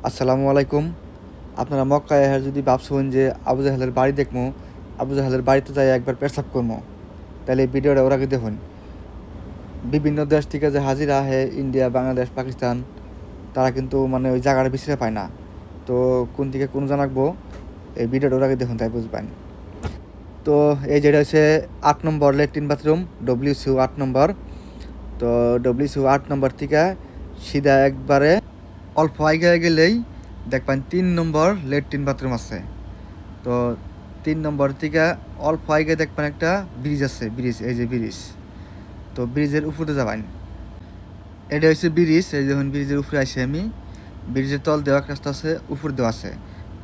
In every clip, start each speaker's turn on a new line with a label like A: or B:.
A: আসসালামু আলাইকুম। আপনারা মক্কায় যদি ভাবছেন যে আবু জাহেলের বাড়ি দেখবো, আবু জাহেলের বাড়িতে যাই একবার পেশাব করবো, তাহলে এই ভিডিওটা ওরা দেখুন। বিভিন্ন দেশ থেকে যে হাজিরা আহে, ইন্ডিয়া, বাংলাদেশ, পাকিস্তান, তারা কিন্তু মানে ওই জায়গাটা বিছরে পায় না। তো কোন দিকে কোন জানাকবো, এই ভিডিওটা ওরা দেখুন, তাই বুঝবেন। তো এই যেটা হচ্ছে 8 নম্বর ল্যাট্রিন বাথরুম, WC 8 নম্বর। তো WC 8 নম্বর থেকে সিধা একবারে অল্প আগে গেলেই দেখবেন 3 নম্বর ল্যাট্রিন বাথরুম আছে। তো 3 নম্বর থেকে অল্প আগে দেখবেন একটা ব্রিজ আছে, ব্রিজ, এই যে ব্রিজ। তো ব্রিজের উপরে যাবেন, এটা হচ্ছে ব্রিজ। এই যখন ব্রিজের উপরে আসি আমি, ব্রিজের তল দেওয়া রাস্তা আছে, উপর দেওয়া আছে।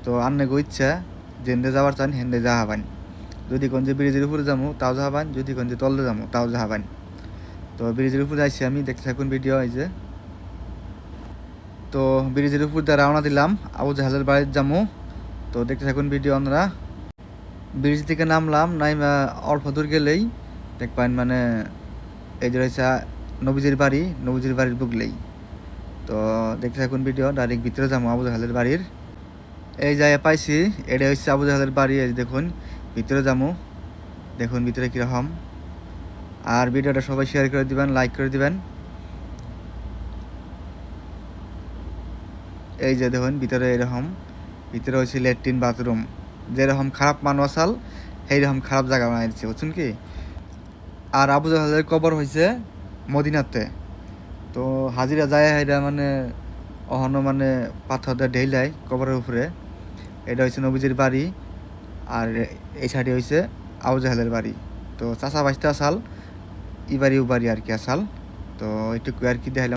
A: তো আন্নে গো ইচ্ছা যেন্দে যাওয়ার চান হেন্দে যা হবেন। যদি কোন যে ব্রিজের উপরে যাবো তাও যাহাবান, যদি কোন যে তলে যাবো তাও যাহাবান। তো ব্রিজের উপরে আসি আমি, দেখতে থাকুন ভিডিও। এই যে তো ব্রিজের উপর দিয়ে রওনা দিলাম আবু জাহেলের বাড়ির যাবো। তো দেখতে থাকুন ভিডিও আমরা। ব্রিজ থেকে নামলাম, নাইমা অল্প দূর গেলেই দেখবেন মানে এই যে রয়েছে নবীজির বাড়ি, নবীজির বাড়ির বুকলেই। তো দেখতে থাকুন ভিডিও, ডাইরেক্ট ভিতরে যাবো আবু জাহেলের বাড়ির। এই জায়গায় পাইছি, এটা হচ্ছে আবু জাহেলের বাড়ি। এই দেখুন ভিতরে যাবো, দেখুন ভিতরে কীরকম। আর ভিডিওটা সবাই শেয়ার করে দিবেন, লাইক করে দিবেন। এই যে দেখুন ভিতরে এরকম, ভিতরে হচ্ছে ল্যাট্রিন বাথরুম। যেরকম খারাপ মানবাসাল সেইরকম খারাপ জায়গা বানাই দিচ্ছে, বুঝছেন কি। আর আবু জাহেলের কবর হয়েছে মদিনাতে। তো হাজিরা যায় হাইরা মানে অহনো মানে পাথর দিয়ে ঢেইলাই কবরের উপরে। এটা হচ্ছে নবীজির বাড়ি। আর এই সাইডে হয়েছে আবু জাহেলের বাড়ি। তো চাচা বাইশটা আসাল, ই বাড়ি ও বাড়ি আর কি আসাল। তো এটুকু আর কি দেখাইলাম।